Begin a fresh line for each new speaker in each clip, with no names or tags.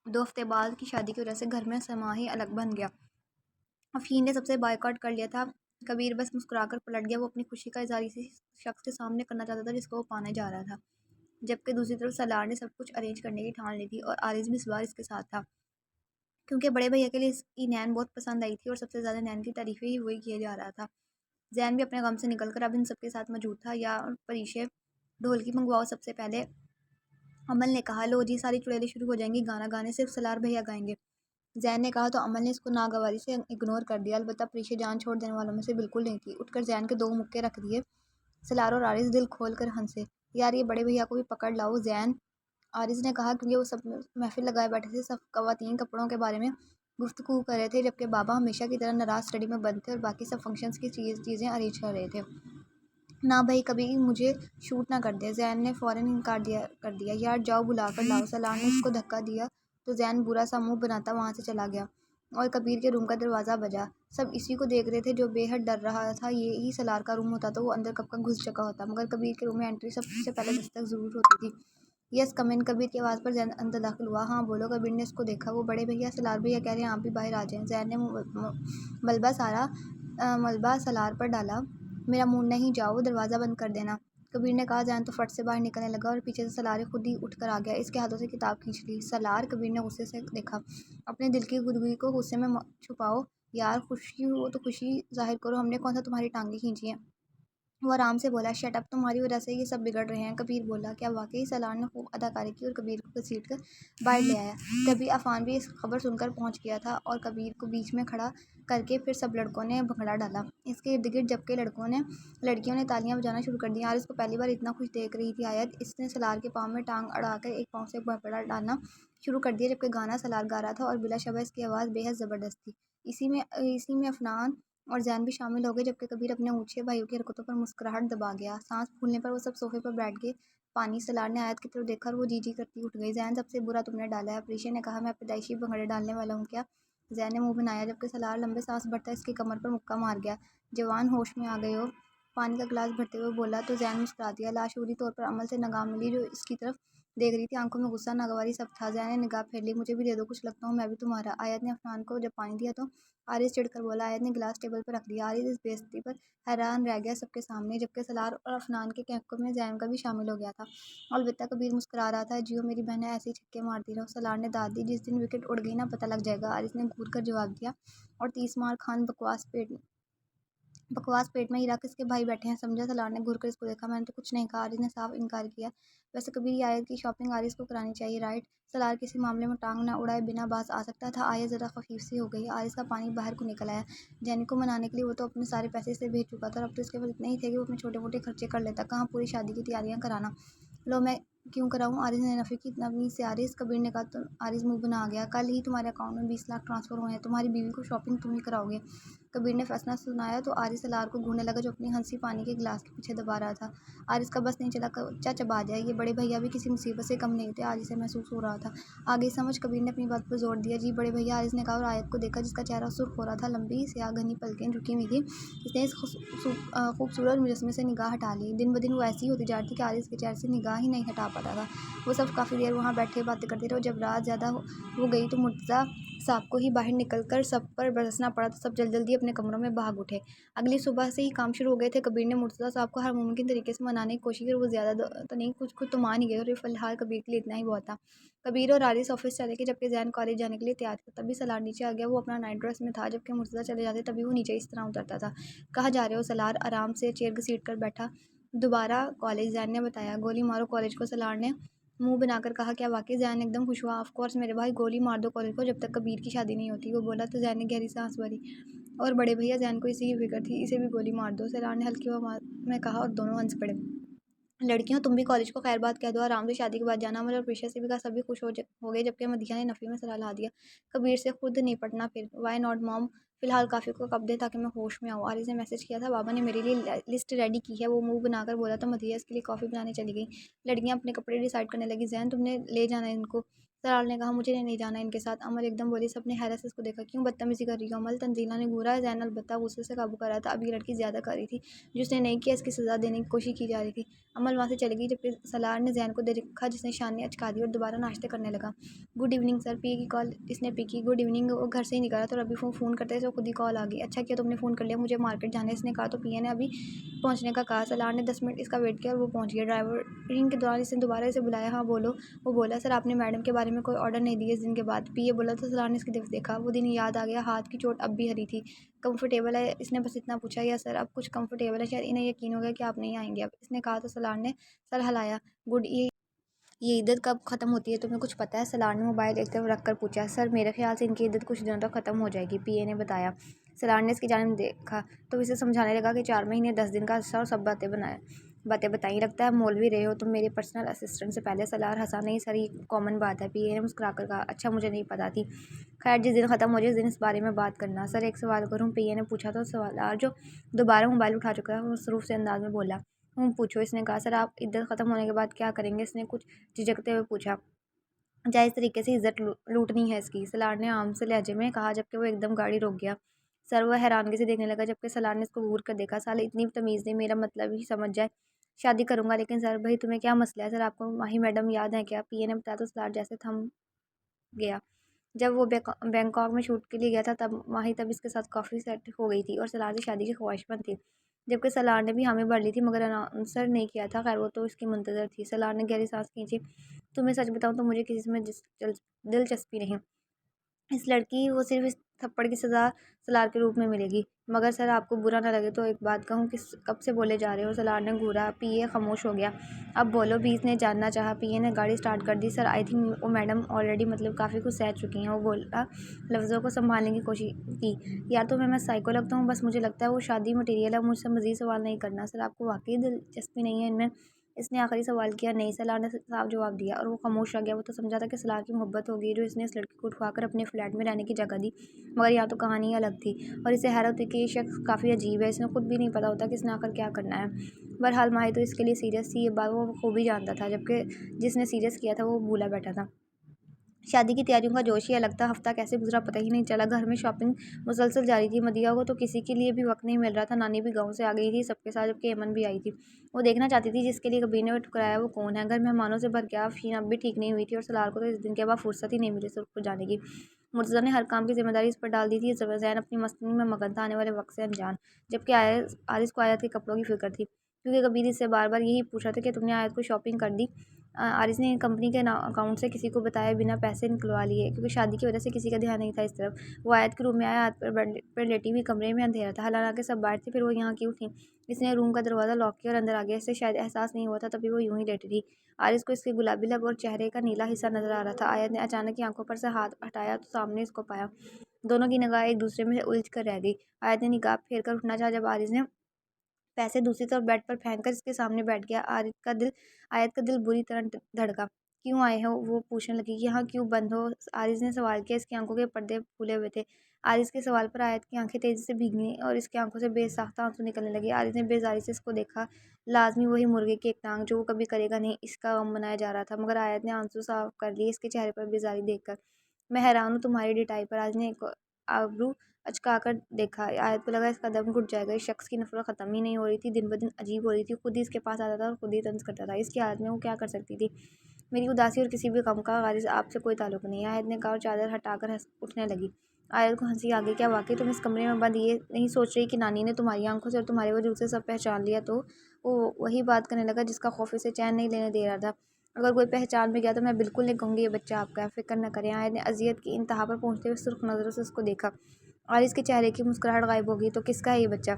2 हफ्ते बाद की शादी की वजह से घर में समा ही अलग बन गया। अफ़ीन ने सबसे बायकॉट कर लिया था। कबीर बस मुस्कुराकर पलट गया। वो अपनी खुशी का इज़हार इसी शख्स के सामने करना चाहता था जिसको वो पाने जा रहा था। जबकि दूसरी तरफ सलार ने सब कुछ अरेंज करने की ठान ली थी और आरिज़ भी इस बार इसके साथ था। क्योंकि बड़े भैया के लिए इसकी नैन बहुत पसंद आई थी और सबसे ज़्यादा नैन की तारीफ़ें ही वही किया जा रहा था। ज़ैन भी अपने गम से निकलकर अब इन सबके साथ मौजूद था। या परीशे ढोलकी मंगवाओ सबसे पहले। अमल ने कहा, लो जी सारी चुड़ैलें शुरू हो जाएंगी, गाना गाने सिर्फ सलार भैया गाएंगे। ज़ैन ने कहा तो अमल ने इसको नागवारी से इग्नोर कर दिया। अलबत्ता परीशे जान छोड़ देने वालों में से बिल्कुल नहीं थी। उठकर ज़ैन के 2 मुक्के रख दिए। सलार और आरिज़ दिल खोल कर हंसे। यार ये बड़े भैया को भी पकड़ लाओ ज़ैन, आरिज़ ने कहा, क्योंकि वो सब महफिल लगाए बैठे थे। सब ख़वातीन कपड़ों के बारे में गुफ्तगू कर रहे थे जबकि बाबा हमेशा की तरह नाराज़ स्टडी में बंद थे और बाकी सब फंक्शंस की चीज़ें अरेंज कर रहे थे। ना भाई कभी मुझे शूट ना कर दे, ज़ैन ने फ़ौरन इनकार कर दिया। यार जाओ बुला कर लाओ। सलार ने उसको धक्का दिया तो ज़ैन बुरा सा मुंह बनाता वहाँ से चला गया और कबीर के रूम का दरवाज़ा बजा। सब इसी को देख रहे थे जो बेहद डर रहा था। ये ही सलार का रूम होता तो वो अंदर कब का घुस चुका होता, मगर कबीर के रूम में एंट्री सबसे पहले दस्तक ज़रूर होती थी। यस कम इन, कबीर की आवाज़ पर ज़ैन अंदर दाखिल हुआ। हाँ बोलो। कबीर ने उसको देखा। वो बड़े भैया सलार भैया कह रहे हैं आप भी बाहर आ जाएं। ज़ैन ने मलबा सलार पर डाला। मेरा मूड नहीं, जाओ दरवाज़ा बंद कर देना। कबीर ने कहा। ज़ैन तो फट से बाहर निकलने लगा और पीछे से सलार खुद ही उठ कर आ गया। इसके हाथों से किताब खींच ली। सलार, कबीर ने गुस्से से देखा। अपने दिल की गुदगुदी को गुस्से में छुपाओ यार, खुशी हो तो खुशी जाहिर करो, हमने कौन सा तुम्हारी टांगें खींची हैं। वो आराम से बोला। शट अप, तुम्हारी वजह से ये सब बिगड़ रहे हैं। कबीर बोला। क्या वाकई? सलार ने खूब अदाकारी की और कबीर को घसीट कर बाहर ले आया। तभी अफान भी इस खबर सुनकर पहुंच गया था और कबीर को बीच में खड़ा करके फिर सब लड़कों ने भंगड़ा डाला इसके इर्द गिर्द, जबकि लड़कियों ने तालियां बजाना शुरू कर दी। यार इसको पहली बार इतना खुश देख रही थी आयत। इसने सलार के पाँव में टांग अड़ाकर एक पाँव से भंगड़ा डालना शुरू कर दिया जबकि गाना सलार गा रहा था और बिलाशबा इसकी आवाज़ बेहद ज़बरदस्त थी। इसी में अफनान और ज़ैन भी शामिल हो गए जबकि कबीर अपने ऊँचे भाइयों की हरकतों पर मुस्कुराहट दबा गया। सांस फूलने पर वो सब सोफे पर बैठ गए। पानी सलार ने आयत की तरफ देखा और वो जी जी करती उठ गई। ज़ैन, सबसे बुरा तुमने डाला है। प्रीशा ने कहा। मैं पैदाइशी भंगड़े डालने वाला हूँ क्या? ज़ैन ने मुंह बनाया जबकि सलार लंबे सांस भरता इसकी कमर पर मुक्का मार गया। जवान, होश में आ गए हो? पानी का गिलास भरते हुए बोला तो ज़ैन मुस्कुरा दिया। लाशूरी तौर पर अमल से निगाह मिली जो इसकी तरफ देख रही थी। आंखों में गुस्सा, नागवारी सब था। ज़ैन ने निगाह फेर ली। मुझे भी दे दो, कुछ लगता हूँ मैं भी तुम्हारा। आयत ने अफनान को जब पानी दिया तो आरिज़ चिढ़कर बोला। आयत ने गिलास टेबल पर रख दिया। आरिज़ इस बेइज्जती पर हैरान रह गया सबके सामने, जबकि सलार और अफनान के कहकों में ज़ैन का भी शामिल हो गया था। अलबत्ता कबीर मुस्कुरा रहा था। जियो मेरी बहनें, ऐसे ही छक्के मारती रहो। सलार ने दाद दी। जिस दिन विकेट उड़ गई ना, पता लग जाएगा। आरिज़ ने घूर कर जवाब दिया और 30 मार खान बकवास पेट में ही रख, इसके भाई बैठे हैं समझा। सलार ने घूर कर इसको देखा। मैंने तो कुछ नहीं कहा, आरिज़ ने साफ इनकार किया। वैसे कबीर, ये आयत की शॉपिंग आरिज़ को करानी चाहिए, राइट? सलार किसी मामले में टांग ना उड़ाए बिना बाज आ सकता था। आयत ज़रा खफीफ सी हो गई। आरिज़ का पानी बाहर को निकल आया। जैनी को मनाने के लिए वो तो अपने सारे पैसे से भेज चुका था और अब तो इसके पास इतने ही थे कि वो अपने छोटे मोटे खर्चे कर लेता। कहाँ पूरी शादी की तैयारियां कराना। लो मैं क्यों कराऊँ? आरिज़ ने नफ़ी की तमीज़ से। आरिज़, कबीर ने कहा तो आरिज़ मुंह बना गया। कल ही तुम्हारे अकाउंट में 20 लाख ट्रांसफ़र हुए हैं। तुम्हारी बीवी को शॉपिंग तुम ही कराओगे। कबीर ने फैसला सुनाया तो आरिज़ सलार को घूरने लगा जो अपनी हंसी पानी के गिलास के पीछे दबा रहा था। आरिज़ का बस नहीं चला, कच्चा चबा जाए। ये बड़े भैया भी किसी मुसीबत से कम नहीं थे, आज इसे महसूस हो रहा था। आगे समझ, कबीर ने अपनी बात पर जोर दिया। जी बड़े भैया, आरिज़ ने कहा और आयत को देखा जिसका चेहरा सुर्ख हो रहा था। लंबी स्याह घनी पलकें झुकी हुई थी। इसने इस खूबसूरत मुजस्मे से निगाह हटा ली। दिन ब दिन वो ऐसी होती जा रही थी कि आरिज़ के चेहरे से निगाह ही नहीं हटा पाता था। वो सब काफ़ी देर वहाँ बैठे बातें करते रहे और जब रात ज़्यादा हो गई तो मुर्तज़ा साहब को ही बाहर निकलकर सब पर बरसना पड़ा तो सब जल्दी अपने कमरों में भाग उठे। अगली सुबह से ही काम शुरू हो गए थे। कबीर ने मुर्तज़ा साहब को हर मुमकिन तरीके से मनाने की कोशिश की और वो ज़्यादा तो नहीं, कुछ कुछ तो मान ही गए और फ़िलहाल कबीर के लिए इतना ही बहुत था। कबीर और आरिस ऑफिस चले गए जबकि ज़ैन कॉलेज जाने के लिए तैयार था। तभी सलार नीचे आ गया। वो अपना नाइट ड्रेस में था जबकि मुर्तज़ा चले जाते तभी वो नीचे इस तरह उतरता था। कहाँ जा रहे हो? सलार आराम से चेयर घसीट कर बैठा। दोबारा कॉलेज, ज़ैन ने बताया। गोली मारो कॉलेज को, सलार ने मुंह बनाकर कहा। क्या वाकई? ज़ैन एकदम खुश हुआ। ऑफ कोर्स मेरे भाई, गोली मार दो कॉलेज को जब तक कबीर की शादी नहीं होती। वो बोला तो ज़ैन ने गहरी सांस भरी। और बड़े भैया, ज़ैन को इसी की फिक्र थी, इसे भी गोली मार दो, सलार ने हल्की आवाज़ में कहा और दोनों हंस पड़े। लड़कियों, तुम भी कॉलेज को खैर बात कह दो, आराम से शादी के बाद जाना। अमल और प्रीशा से भी कहा। सभी खुश हो गए जबकि मदीहा ने नफ़ी में सलाह ला दिया। कबीर से खुद निपटना फिर। वाई नॉट मॉम, फिलहाल काफ़ी को कब दे ताकि मैं होश में आऊँ। आरिज़ ने मैसेज किया था। बाबा ने मेरे लिए लिस्ट रेडी की है। वो मुंह बनाकर बोला तो मदीहा इसके लिए कॉफ़ी बनाने चली गई। लड़कियां अपने कपड़े डिसाइड करने लगी। ज़ैन, तुमने ले जाना है इनको। सलार ने कहा, मुझे नहीं जाना इनके साथ। अमल एकदम बोली, सबने हैरत से उसको देखा। क्यों बदतमीजी कर रही हो अमल? तंजीला ने घूरा। ज़ैन अलबत्ता गुस्से से काबू कर रहा था। अब ये लड़की ज़्यादा कर रही थी, जो उसने नहीं किया इसकी सज़ा देने की कोशिश की जा रही थी। अमल वहाँ से चली गई, जबकि सलार ने ज़ैन को देखा, जिसने शान ने अचका दी और दोबारा नाश्ते करने लगा। Good evening sir. पीए की कॉल इसने पी की। Good evening. वो घर से ही निकला तो अभी फ़ोन करते तो खुद ही कॉल आ गई। अच्छा किया तुमने फ़ोन कर लिया, मुझे मार्केट जाना है। इसने कहा तो पीए ने अभी पहुँचने का कहा। सलार ने 10 मिनट इसका वेट किया और वो पहुँच गया। ड्राइवरिंग के दौरान इसने दोबारा इसे बुलाया। हाँ बोलो। वो बोला, सर आपने मैडम के बारे में कोई ऑर्डर नहीं दिया इस दिन के बाद? पीए बोला। तो सलार ने इसकी तरफ देखा। वो दिन याद आ गया। हाथ की चोट अब भी हरी थी। कंफर्टेबल है? इसने बस इतना पूछा। या सर अब कुछ कंफर्टेबल है? शायद इन्हें यकीन हो गया कि आप नहीं आएंगे अब। इसने कहा तो सलार ने सर हिलाया। गुड। ये इद्दत कब ख़त्म होती है तुम्हें कुछ पता है? सलार ने मोबाइल एक तरफ रख कर पूछा। सर मेरे ख्याल से इनकी इद्दत कुछ दिनों तक ख़त्म हो जाएगी, पीए ने बताया। सलार ने इसकी जानिब देखा तो इसे समझाने लगा कि 4 महीने 10 दिन का अर्सा और सब बातें बताई। लगता है मौलवी रहे हो तुम मेरे पर्सनल असिस्टेंट से पहले। सलार हंसा। नहीं सर, ये कॉमन बात है, पीए ने मुस्कुरा कर कहा। अच्छा, मुझे नहीं पता थी। खैर, जिस दिन ख़त्म हो जाए उस दिन इस बारे में बात करना। सर एक सवाल करूँ? पीए ने पूछा। तो सवाल जो दोबारा मोबाइल उठा चुका है मसरूफ से अंदाज में बोला। पूछो। इसने कहा। सर आप इद्दत ख़त्म होने के बाद क्या करेंगे? इसने कुछ झिझकते हुए पूछा। जायज़ तरीके से इज़्ज़त लूटनी है इसकी, सलार ने आम से लहजे में कहा, जबकि वो एकदम गाड़ी रोक गया। सर वह हैरानगी से देखने लगा, जबकि सलार ने इसको घूर कर देखा। साले इतनी तमीज़ नहीं, मेरा मतलब ही समझ जाए। शादी करूंगा, लेकिन सर भाई तुम्हें क्या मसला है? सर आपको माही मैडम याद है क्या? पीए ने बताया तो सलार जैसे थम गया। जब वो बैंकॉक में शूट के लिए गया था तब इसके साथ काफ़ी सेट हो गई थी और सलार से शादी की ख्वाहिशमंद थी, जबकि सलार ने भी हामी भर ली थी, मगर अनाउंसर नहीं किया था। खैर वो तो इसकी मुंतज़र थी। सलार ने गहरी सांस खींची। तुम्हें सच बताऊं तो मुझे किसी में दिलचस्पी नहीं। इस लड़की वो सिर्फ इस थप्पड़ की सज़ा सलार के रूप में मिलेगी। मगर सर आपको बुरा ना लगे तो एक बात कहूँ, किस कब से बोले जा रहे हो? सलार ने घूरा। पीए खामोश हो गया। अब बोलो, बीस ने जानना चाहा। पीए ने गाड़ी स्टार्ट कर दी। सर आई थिंक वो मैडम ऑलरेडी मतलब काफ़ी कुछ सह चुकी हैं। वो बोला, लफ्ज़ों को संभालने की कोशिश की। या तो मैं साइको लगता हूँ, बस मुझे लगता है वो शादी मटेरियल है। मुझसे मज़ीद सवाल नहीं करना। सर आपको वाकई दिलचस्पी नहीं है इनमें? इसने आखिरी सवाल किया। नहीं, सलार ने साफ जवाब दिया और वो खामोश रह गया। वो तो समझा था कि सलार की मोहब्बत होगी, जो इसने इस लड़की को उठवाकर अपने फ्लैट में रहने की जगह दी, मगर यहाँ तो कहानी अलग थी। और इसे हैरत हुई कि ये शख्स काफ़ी अजीब है। इसने खुद भी नहीं पता होता कि इसने आकर क्या करना है। बहरहाल माही तो इसके लिए सीरियस थी, ये बात वो खूब ही जानता था, जबकि जिसने सीरियस किया था वो भूला बैठा था। शादी की तैयारियों का जोश ही अलग था। हफ्ता कैसे गुजरा पता ही नहीं चला। घर में शॉपिंग मुसलसल जारी थी। मदिया को तो किसी के लिए भी वक्त नहीं मिल रहा था। नानी भी गांव से आ गई थी सबके साथ, जबकि एमन भी आई थी। वो देखना चाहती थी जिसके लिए कबीर ने ठुकराया वो कौन है। घर मेहमानों से भर गया। शीन अब भी ठीक नहीं हुई थी और सलार को तो इस दिन के बाद फुर्सत ही नहीं मिली सुरखपुर जाने की। मुर्तज़ा ने हर काम की जिम्मेदारी इस पर डाल दी थी। ज़ैन अपनी मस्ती में मगन था, आने वाले वक्त से अनजान। जबकि आरिस को आयत के कपड़ों की फिक्र थी, क्योंकि कबीर इससे बार बार यही पूछा था कि तुमने आयत को शॉपिंग कर दी। आरिस ने कंपनी के अकाउंट से किसी को बताया बिना पैसे निकलवा लिए, क्योंकि शादी की वजह से किसी का ध्यान नहीं था इस तरफ। वो आयत के रूम में आया। हाथ पर बेड पर लेटी हुई, कमरे में अंधेरा था, हालांकि सब बाहर थे। फिर वो यहाँ क्यों थी? इसने रूम का दरवाज़ा लॉक किया और अंदर आ गया। इससे शायद एहसास नहीं हुआ था, तभी वो यूं ही लेटी थी। आरिस को इसके गुलाबी लब और चेहरे का नीला हिस्सा नजर आ रहा था। आयत ने अचानक ही आंखों पर से हाथ हटाया तो सामने इसको पाया। दोनों की निगाह एक दूसरे में उलझ कर रह गई। आयत ने निगाह फेर कर उठना चाहा, जब आरिस ने पैसे दूसरी तरफ बेड पर फेंक कर इसके सामने बैठ गया। आयत का दिल बुरी तरह धड़का। क्यों आए हो? वो पूछने लगी कि यहाँ क्यों बंद हो? आरिस ने सवाल किया। इसकी आंखों के पर्दे फूले हुए थे। आरिस के सवाल पर आयत की आंखें तेजी से भीगी और इसकी आंखों से बेसाख्ता आंसू निकलने लगे। आरिस ने बेजारी से इसको देखा। लाजमी वही मुर्गे की एक टांग जो वो कभी करेगा नहीं, इसका गम मनाया जा रहा था। मगर आयत ने आंसू साफ कर लिए इसके चेहरे पर बेजारी देखकर। मैं हैरान हूँ तुम्हारी डिटाई पर। आज ने एक आबरू अचका कर देखा। आयत को लगा इसका दम घुट जाएगा। इस शख्स की नफरत ख़त्म ही नहीं हो रही थी, दिन ब दिन अजीब हो रही थी। खुद ही इसके पास आता था और खुद ही तंज करता था। इसकी हालत में वो क्या कर सकती थी? मेरी उदासी और किसी भी गम का गारिज आपसे कोई ताल्लुक नहीं है। आयत ने कहा और चादर हटाकर उठने लगी। आयत को हंसी आ गई। क्या वाकई तुम इस कमरे में बंद ये नहीं सोच रही कि नानी ने तुम्हारी आंखों से और तुम्हारे वजूद से सब पहचान लिया? तो वो वही बात करने लगा जिसका खौफ इसे चैन नहीं लेने दे रहा था। अगर कोई पहचान भी गया तो मैं बिल्कुल नहीं कहूँगी ये बच्चा आपका है, फिक्र न करें। आयत ने अजियत की इंतहा पर पहुँचते हुए सुर्ख नज़रों से उसको देखा और इसके चेहरे की मुस्कुराहट गायब हो गई। तो किसका है ये बच्चा?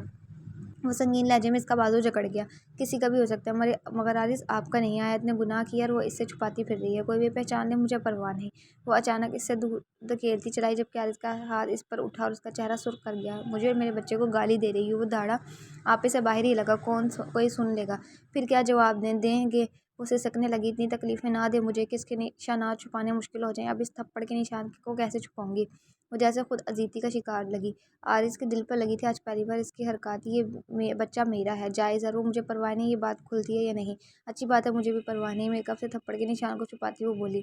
वो संगीन लहजे में इसका बाजू जकड़ गया। किसी का भी हो सकता है, मगर आरिस आपका नहीं है। आयत ने गुनाह किया और वो इससे छुपाती फिर रही है। कोई भी पहचान ले, मुझे परवाह नहीं। वो अचानक इससे दूर धकेलती चलाई, जबकि आरिस का हाथ इस पर उठा और उसका चेहरा सुर्ख कर गया। मुझे और मेरे बच्चे को गाली दे रही हूँ? वो दाड़ा आपे से बाहर ही लगा। कोई सुन लेगा फिर क्या जवाब देंगे? वो सिसकने लगी। इतनी तकलीफें ना दे मुझे कि इसके निशानात छुपाने मुश्किल हो जाएं। अब इस थप्पड़ के निशान को कैसे छुपाऊंगी? वो जैसे खुद अजीती का शिकार लगी। आरिस के दिल पर लगी थी। आज पहली बार इसकी हरकत, ये बच्चा मेरा है, जायज़ है। वो मुझे परवाह नहीं ये बात खुलती है या नहीं। अच्छी बात है, मुझे भी परवाह नहीं। मैं कब से थप्पड़ के निशान को छुपाती हूँ बोली।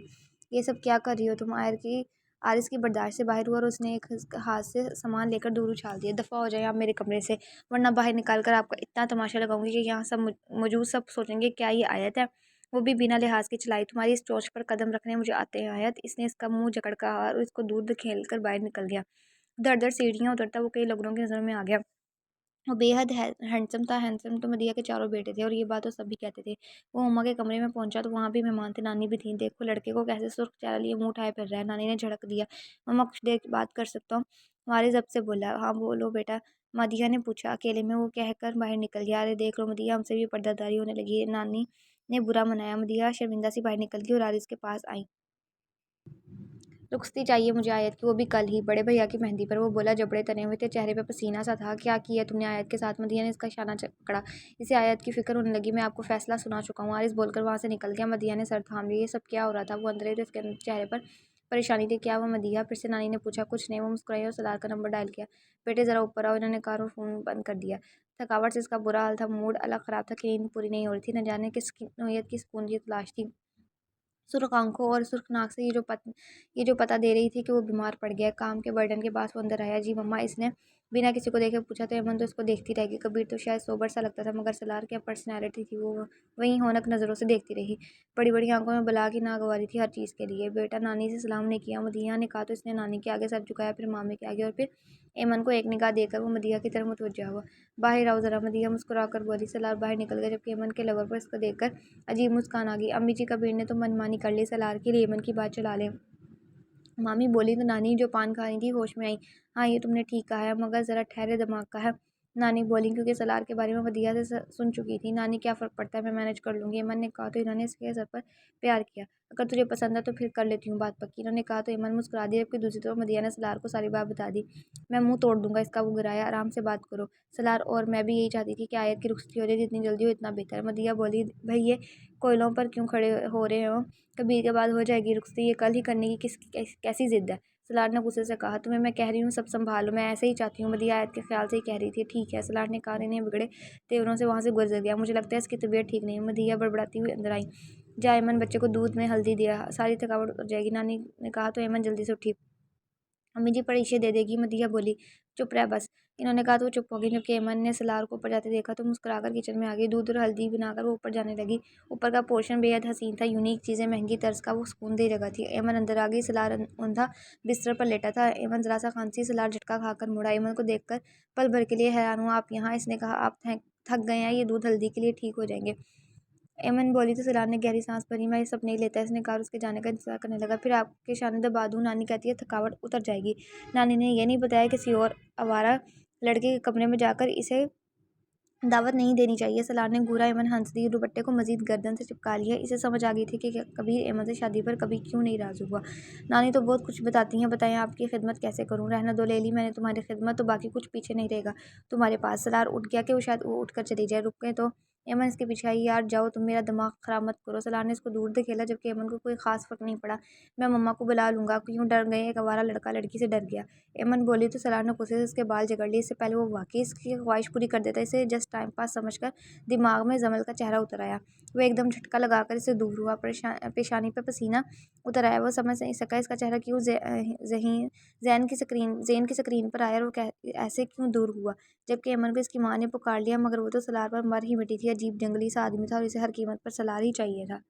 ये सब क्या कर रही हो तुम? आरिस की बर्दाश्त से बाहर हुआ और उसने एक हाथ से सामान लेकर दूर उछाल दिया। दफ़ा हो जाए आप मेरे कमरे से, वरना बाहर निकाल कर आपका इतना तमाशा लगाऊंगी कि यहाँ सब मौजूद सब सोचेंगे क्या ये आयत है, वो भी बिना लिहाज के चलाई। तुम्हारी इस चोंच पर कदम रखने मुझे आते हैं आयत। इसने इसका मुंह जकड़ का और इसको दूर धकेल कर बाहर निकल गया। दर दर सीढ़ियाँ उतरता वो कई लोगों की नज़रों में आ गया। वो बेहद हैंडसम था। हैंडसम तो मदिया के चारों बेटे थे और ये बात तो सभी कहते थे। वो मम्मा के कमरे में पहुंचा तो वहाँ भी मेहमान थे, नानी भी थी। देखो लड़के को कैसे सुर्ख चेहरा लिए मुंह उठाए फिर रहा है। नानी ने झड़क दिया, मम्मा कुछ देर बात कर सकता हूँ? हमारे जब से बोला। हाँ बोलो बेटा, मदिया ने पूछा। अकेले में वो कहकर बाहर निकल गया। अरे देख लो मदिया, हमसे भी पर्दादारी होने लगी है। नानी ने बुरा मनाया। मदिया शर्मिंदा सी बाहर निकल गई और आरिस के पास आई। रुखसती चाहिए मुझे आयत की, वो भी कल ही, बड़े भैया की मेहंदी पर। वो बोला, जबड़े तने हुए थे, चेहरे पे पसीना सा था। क्या किया तुमने आयत के साथ? मदिया ने इसका इशारा पकड़ा। इसे आयत की फिक्र होने लगी। मैं आपको फैसला सुना चुका हूँ। आरिस बोलकर वहाँ से निकल गया। मदिया ने सर थाम लिया। ये सब क्या हो रहा था? वो अंदर थे, उसके चेहरे पर परेशानी थी। क्या वो मदिया? फिर से नानी ने पूछा। कुछ नहीं, वो मुस्कुराई और सलार का नंबर डायल किया। बेटे ज़रा ऊपर आओ। इन्होंने कार और फ़ोन बंद कर दिया। थकावट से इसका बुरा हाल था, मूड अलग ख़राब था कि नींद पूरी नहीं हो रही थी। न जाने किस नोयत की सुकून की तलाश थी। सुर्ख आंखों और सुर्ख नाक से ये जो पता दे रही थी कि वो बीमार पड़ गया है। काम के बर्डन के बाद वो अंदर आया। जी मम्मा, इसने बिना किसी को देखे पूछा। तो अमन तो इसको देखती रह गई। कबीर तो शायद सोबर सा लगता था, मगर सलार क्या पर्सनैलिटी थी, वो वहीं होनक नज़रों से देखती रही। बड़ी बड़ी आंखों में बला की नागवारी थी हर चीज़ के लिए। बेटा नानी से सलाम नहीं किया? मदिया ने कहा। तो इसने नानी के आगे सर झुकाया, फिर मामे के आगे, और फिर एमन को एक निगाह देकर वो मदिया की तरफ मुतवज्जा हुआ। बाहर आओ ज़रा, मदिया मुस्कुरा कर बोली। सलार बाहर निकल गया, जबकि एमन के लवर पर इसको देखकर अजीब मुस्कान आ गई। अम्मी जी, कबीर ने तो मनमानी कर ली सलार की, लेमन की बात चला ले। मामी बोली तो नानी जो पान खा रही थी होश में आई। हाँ ये तुमने ठीक कहा है, मगर ज़रा ठहरे दिमाग का है। नानी बोली, क्योंकि सलार के बारे में वदिया से सुन चुकी थी। नानी क्या फ़र्क पड़ता है, मैं मैनेज कर लूँगी। एमन ने कहा। तो इन्होंने इसके सर पर प्यार किया। अगर तुझे पसंद है तो फिर कर लेती हूँ बात पक्की। इन्होंने कहा। तो एमन मुस्कुरा दिया, जबकि दूसरी तरफ मदिया ने सलार को सारी बात बता दी। मैं मुँह तोड़ दूंगा इसका, वो गिराया। आराम से बात करो सलार, और मैं भी यही चाहती थी कि आयत की रुखसती हो जाए, जितनी जल्दी हो इतना बेहतर। मदिया बोली, भाई ये कोयलों पर क्यों खड़े हो रहे हो? कबीर के बाद हो जाएगी रुखसती, ये कल ही करने की कैसी जिद है? सलार ने गुस्से से कहा। तुम्हें मैं कह रही हूँ सब संभालो, मैं ऐसे ही चाहती हूँ। मदिया आयत के ख्याल से ही कह रही थी। ठीक है, सलार ने कहा। नहीं बिगड़े तेवरों से वहाँ से गुजर गया। मुझे लगता है इसकी तबीयत ठीक नहीं है। मदिया बड़बड़ाती हुई अंदर आई। जा एमन, बच्चे को दूध में हल्दी दिया, सारी थकावट उतर जाएगी। नानी ने कहा। तो एमन जल्दी से उठी। अम्मी जी परीक्षे दे देगी? मदिया बोली। चुप रह बस। इन्होंने कहा तो वो चुप हो गई। जबकि एमन ने सलार को ऊपर जाते देखा तो मुस्कुराकर किचन में आ गई। दूध और हल्दी बनाकर वो ऊपर जाने लगी। ऊपर का पोर्शन बेहद हसीन था, यूनिक चीज़ें, महंगी तर्ज का, वो सुकूनदेह जगह थी। एमन अंदर आ गई। सलार ऊंधा बिस्तर पर लेटा था। एमन जरा सा खांसी। सलार झटका खाकर मुड़ा। एमन को देखकर पल भर के लिए हैरान हुआ। आप यहाँ? इसने कहा। आप थक गए हैं, ये दूध हल्दी के लिए ठीक हो जाएंगे। एमन बोली। तो सलार ने गहरी सांस भरी। मैं ये सब नहीं लेता। इसने कहा। उसके जाने का इंतजार करने लगा। फिर आपके शाने दबा दूँ? नानी कहती है थकावट उतर जाएगी। नानी ने यह नहीं बताया किसी और आवारा लड़के के कमरे में जाकर इसे दावत नहीं देनी चाहिए। सलार ने घूरा। एमन हंस दी, दुपट्टे को मजीद गर्दन से चिपका लिया। इसे समझ आ गई थी कि कबीर एमन से शादी पर कभी क्यों नहीं राज़ी हुआ। नानी तो बहुत कुछ बताती हैं, बताएं आपकी खिदमत कैसे करूं? रहना दो ले ली मैंने तुम्हारी खिदमत, तो बाकी कुछ पीछे नहीं रहेगा तुम्हारे पास। सलार उठ गया कि वो शायद वो उठकर चली जाए। रुक गए तो एमन इसके पीछे आई। यार जाओ तुम, मेरा दिमाग ख़राब मत करो। सलार ने इसको दूर धकेला, जबकि एमन को कोई खास फ़र्क नहीं पड़ा। मैं मम्मा को बुला लूँगा। क्यों डर गए? एक आवारा लड़का लड़की से डर गया। एमन बोली। तो सलार ने गुस्से से उसके बाल जकड़ लिए। इससे पहले वो वाकई इसकी ख्वाहिश पूरी कर देता, इसे जस्ट टाइम पास समझकर दिमाग में जमल का चेहरा उतर आया। वो एकदम झटका लगाकर इसे दूर हुआ। पेशानी पे पसीना उतर आया। वो समझ नहीं सका इसका चेहरा क्यों जैन की स्क्रीन पर आया, और वो ऐसे क्यों दूर हुआ। जबकि एमन को इसकी माँ ने पुकार लिया, मगर वो तो सलार पर मर ही मिटी थी। अजीब जंगली सा आदमी था और इसे हर कीमत पर सलार ही चाहिए था।